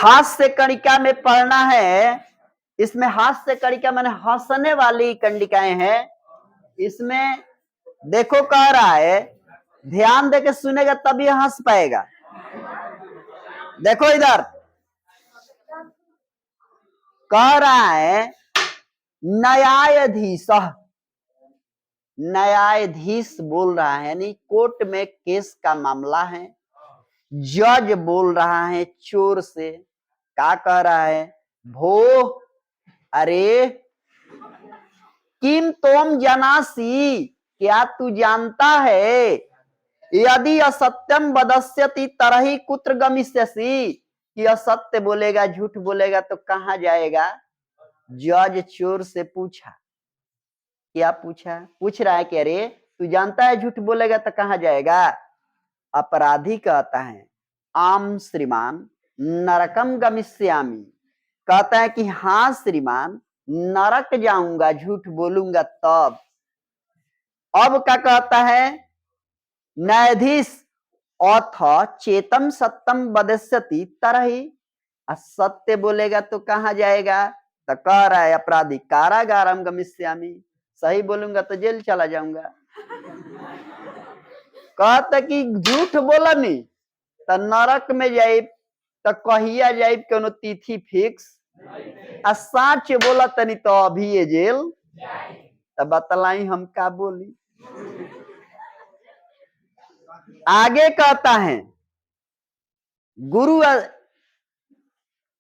हास्य कणिका में पढ़ना है। इसमें हास्य कणिका माने हंसने वाली कंडिकाएं हैं। इसमें देखो कह रहा है, ध्यान देके सुनेगा तभी हंस पाएगा। देखो इधर कह रहा है न्यायाधीश, न्यायाधीश बोल रहा है, यानी कोर्ट में केस का मामला है। जज बोल रहा है चोर से, क्या कह रहा है? भो अरे किम तोम जनासी, क्या तू जानता है यदि असत्यम वदस्यति तरहि कुत्र गमिष्यसि, कि असत्य बोलेगा, झूठ बोलेगा तो कहां जाएगा? जज चोर से पूछा, क्या पूछा? पूछ रहा है कि अरे तू जानता है झूठ बोलेगा तो कहां जाएगा? अपराधी कहता है आम श्रीमान नरकम गमिष्यामि, कहता है कि हाँ श्रीमान नरक जाऊंगा झूठ बोलूंगा तब। अब क्या कहता है न्यायाधीश? अथ चेतम सत्यम वदस्यति तरहि, असत्य बोलेगा तो कहां जाएगा? तो कह रहा है अपराधी कारागारम गमिष्यामि, सही बोलूंगा तो जेल चला जाऊंगा। कहता कि झूठ बोला नहीं तो नरक में जाए, तो कहिया जाए कोनो तिथि फिक्स, आ सच बोला तनी तो अभी ये जेल। तो बतलाई हम क्या बोली। आगे कहता है गुरु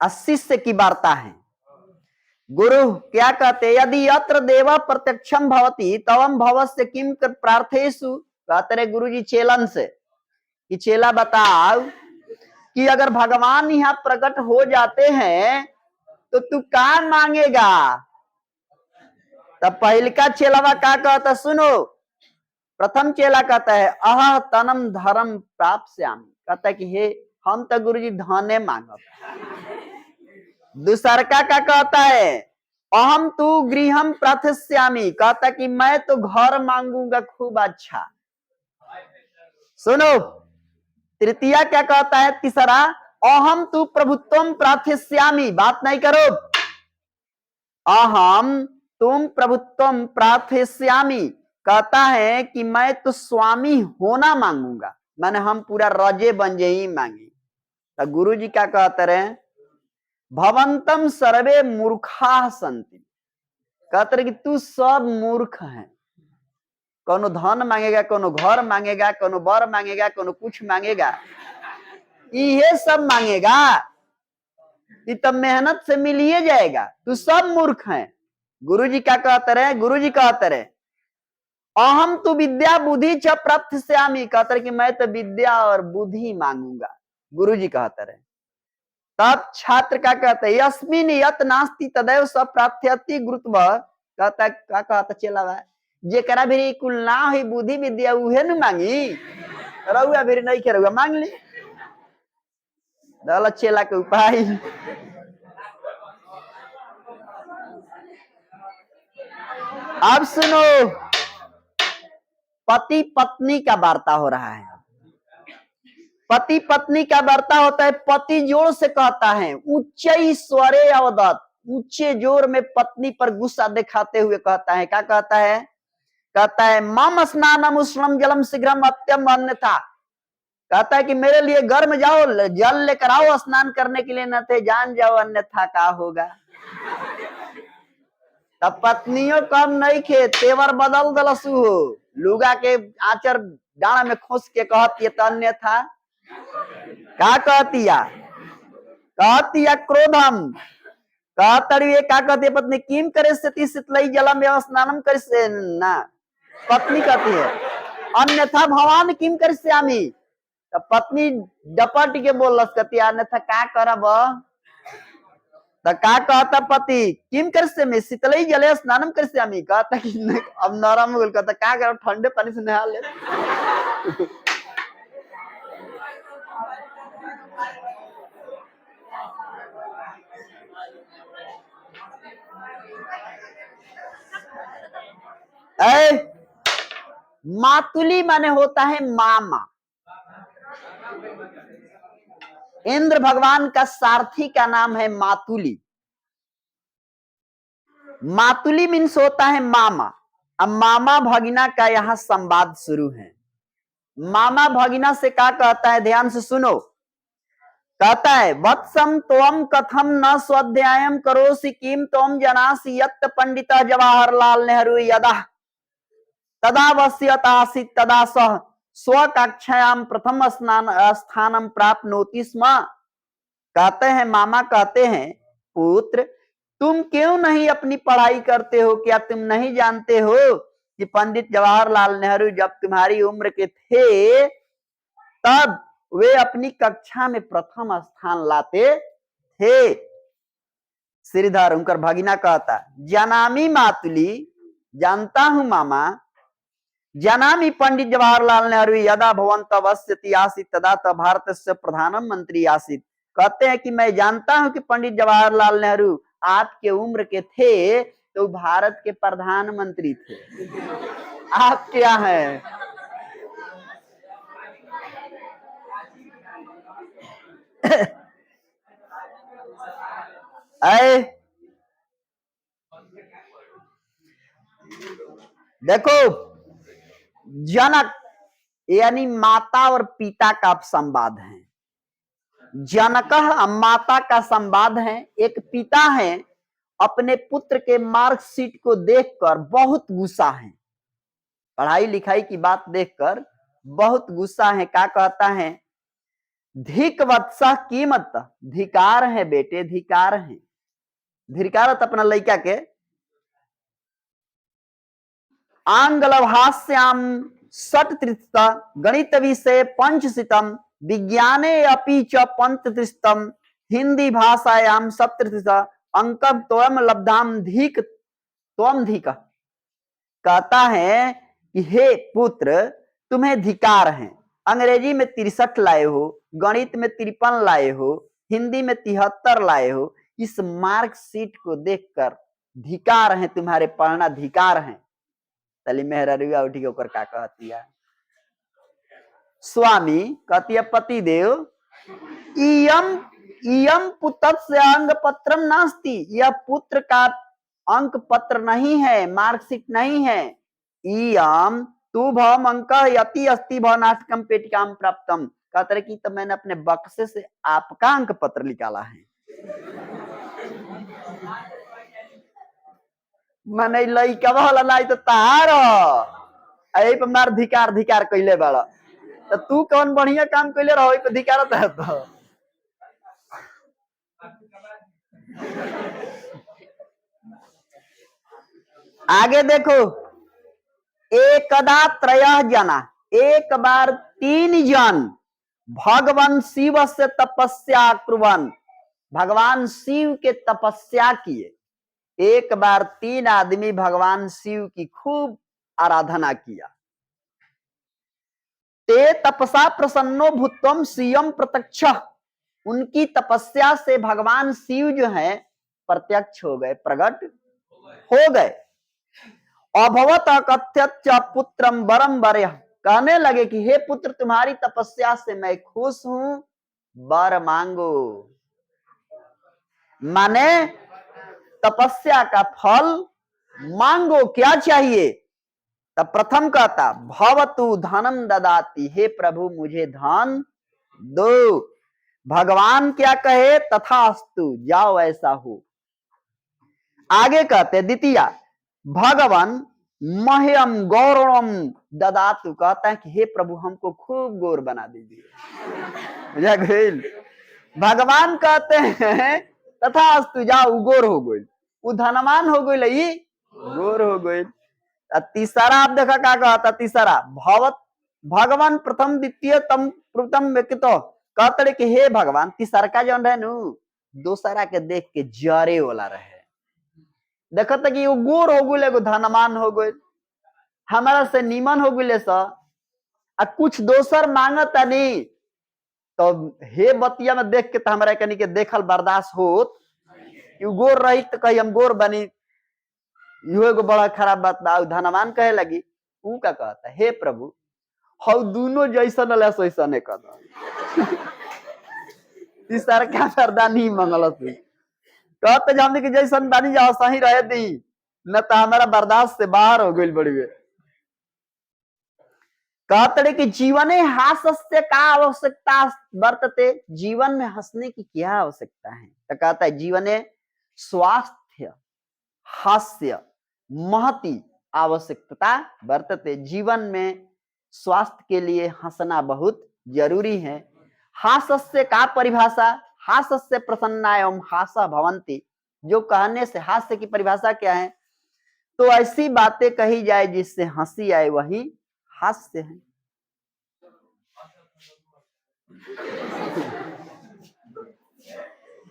शिष्य की वार्ता है। गुरु क्या कहते? यदि यत्र देवा प्रत्यक्षम भवति तवम भवस्य किम प्रार्थेषु, कहते रहे गुरु जी चेलन से कि चेला बताओ कि अगर भगवान यहाँ प्रकट हो जाते हैं तो तू क्या मांगेगा? तब पहल का चेलावा क्या कहता सुनो। प्रथम चेला कहता है अह तनम धर्म प्राप्स्यामि, कहता है कि हे हम तो गुरुजी धने मांगब। दूसर का क्या कहता है अहम तू गृहम प्रार्थस्यामि, कहता कि मैं तो घर मांगूंगा खूब अच्छा। सुनो तृतीया क्या कहता है? तीसरा अहम तू प्रभुत्वम प्रार्थस्यामि, बात नहीं करो, अहम तुम प्रभुत्वम प्रार्थस्यामि, कहता है कि मैं तो स्वामी होना मांगूंगा, माने हम पूरा रजे बन जाए मांगे। तो गुरु जी क्या कहते रहे भवंतम सर्वे मूर्खा संति, कहते रहे कि तू सब मूर्ख है। कोनो धन मांगेगा, कोनो घर मांगेगा, कोनो बर मांगेगा, कोनो कुछ मांगेगा, ये सब मांगेगा, ये तब मेहनत से मिलिए जाएगा, तू सब मूर्ख है। गुरु जी क्या कहते रहे? गुरु जी कहते रहे अहम तू विद्या बुद्धि च प्राप्स्यामि, कहते रहे कि मैं तो विद्या और बुद्धि मांगूंगा। गुरु जी कहते रहे। तब छात्र क्या कहते हैं यस्मिन यत नास्ति तदैव स प्राप्त्यति गुरुत्व, कहता क्या कहता चेला जेकरा भी कुल ना ही बुद्धि विद्या उहे न मांगी, रहुआ भी नहीं करेगा मांग ली। दल चेला के उपाय। अब सुनो पति पत्नी का वार्ता हो रहा है। पति पत्नी का वार्ता होता है। पति जोर से कहता है उच्च स्वरे अवदत, ऊंचे जोर में पत्नी पर गुस्सा दिखाते हुए कहता है, क्या कहता है? कहता है मम स्नानम उष्णम जलम शीघ्रम अत्यम अन्यथा, कहता है कि मेरे लिए गर्म जाओ जल लेकर आओ स्नान करने के लिए, न थे जान जाओ अन्यथा क्या होगा। तब पत्नियों कम नहीं खे तेवर बदल दलसु हो, लुगा के आचर डाड़ा में खोस के कहती है अन्यथा क्या कहतिया? कहतिया क्रोधम, कहतड़ी क्या कहती है पत्नी किम करे से शीतलई जलम एवं स्नानम कर से ना, पत्नी कहती है अन्यथा भवान किम कर श्यामी, तो पत्नी डपट के बोलस कहती अन्यथा क्या करब? तो क्या कहता पति किम कर से में शीतलई जले स्नानम कर श्यामी, कहता कि अब नरम हो गल, कहता क्या करो ठंडे पानी से नहा ले। मातुली माने होता है मामा। इंद्र भगवान का सारथी का नाम है मातुली। मातुली मीन्स होता है मामा। अब मामा भगिना का यहां संवाद शुरू है। मामा भगिना से क्या कहता है, ध्यान से सुनो। कहता है वत्सम त्वम कथम न स्वाध्यायम करोसि किम त्वम जनासि यत् पंडितः जवाहरलाल नेहरू यदा तदा वस्यत आसीत् तदा सह स्वकक्षायाम प्रथम स्थानम प्राप्नोति स्म। कहते हैं मामा कहते हैं पुत्र तुम क्यों नहीं अपनी पढ़ाई करते हो? क्या तुम नहीं जानते हो कि पंडित जवाहरलाल नेहरू जब तुम्हारी उम्र के थे तब वे अपनी कक्षा में प्रथम स्थान लाते थे। श्रीधर उनकर भगिना कहता जनामी मातुली, जानता हूं मामा, जनामी पंडित जवाहरलाल नेहरू यदा भवन्तः वस्यति आसीत् तदा तब भारतस्य प्रधानमंत्री आसीत्। कहते हैं कि मैं जानता हूं कि पंडित जवाहरलाल नेहरू आपके उम्र के थे तो भारत के प्रधानमंत्री थे। आप क्या हैं? देखो जनक यानी माता और पिता का संवाद है। जनक माता का संवाद है। एक पिता है अपने पुत्र के मार्कशीट को देखकर बहुत गुस्सा है, पढ़ाई लिखाई की बात देखकर बहुत गुस्सा है। क्या कहता है धिक वत्सा कीमत, धिकार है बेटे, धिकार है। धिकारत अपना लड़का के आंग्लभाष्याम षट्त्रिशत गणित विषय पंचशितम विज्ञाने अपि च पंचत्रिशतम हिंदी भाषायाम सप्तत्रिशत अंकम त्वम लब्धाम धिक त्वम धिक। कहता है कि हे पुत्र तुम्हें धिकार है, अंग्रेजी में 63 लाए हो, गणित में 53 लाए हो, हिंदी में 73 लाए हो। इस मार्कशीट को देखकर धिकार है, तुम्हारे पढ़ना धिकार है। तली मेहरा उठी के ऊपर का कहती है स्वामी, कहती है पति देव इयम इयम पुत्र अंग पत्रम नास्ति, यह पुत्र का अंक पत्र नहीं है, मार्कशीट नहीं है। इयम तू भम अंक यति अस्ति भ नाटकम पेटिकाम प्राप्तम। कहते कि तो मैंने अपने बक्से से आपका अंक पत्र निकाला है। मने लइका वाला नहीं तो तार आई पर मार धिकार धिकार कइले बाड़ा, तो तू कौन बढ़िया काम कइले रहो पे धिकारत है। तो आगे देखो एकदा त्रयः जना, एक बार 3 जन भगवान शिव से तपस्या कुर्वन्, भगवान शिव के तपस्या किए। एक बार 3 आदमी भगवान शिव की खूब आराधना किया। ते तपसा प्रसन्नो भूत्वम शिवम प्रत्यक्ष, उनकी तपस्या से भगवान शिव जो है प्रत्यक्ष हो गए, प्रकट हो गए। अभवत कथ्यच पुत्रम वरम वरः, कहने लगे कि हे पुत्र तुम्हारी तपस्या से मैं खुश हूं, वर मांगो। माने तपस्या का फल मांगो, क्या चाहिए? तब प्रथम कहता भवतु धनम ददाति, हे प्रभु मुझे धन दो। भगवान क्या कहे तथास्तु, जाओ ऐसा हो। आगे कहते द्वितीय भगवान मह्यम गौरवम ददातु, कहता है कि हे प्रभु हमको खूब गौर बना दीजिए। भगवान कहते हैं तथास्तु, जाओ गौर हो गई, वो धनवान हो गई, गौर हो गई। तीसरा आप देखा क्या कहता, तीसरा भवत भगवान प्रथम द्वितीय तम प्रथम व्यक्तित्व, कहते कि हे भगवान तीसरा का जौन रहे नु दूसरा के देख के जरे वाला रहे। देखो तो कि वो गोर हो गए, एगो धनवान हो गए, हमारा से नीमन हो गए सा, कुछ दोसर मांगता नहीं तो हे बतिया में देख के तो हमारा कनी के देखल बर्दाश्त होत, गोर रही तो कही हम गोर बनी, यो एगो बड़ा खराब बात बा। धनवान कहे लगी, ऊ का कहता हे प्रभु हम दोनों जैसा न वैसा ने कहता। तीसर का पर्दा नहीं मंगल से कहते जाने कि जैसन बानी जाओ सही रहे दी न तो हमारा बर्दाश्त से बाहर हो गई बड़ी कहते कि जीवन हास्य का आवश्यकता वर्तते, जीवन में हंसने की क्या आवश्यकता है। तो कहता है जीवन स्वास्थ्य हास्य महती आवश्यकता वर्तते, जीवन में स्वास्थ्य के लिए हंसना बहुत जरूरी है। हास्य का परिभाषा, हास्य प्रसन्ना एवं हासा भवंती, जो कहने से हास्य की परिभाषा क्या है, तो ऐसी बातें कही जाए जिससे हंसी आए वही हास्य है।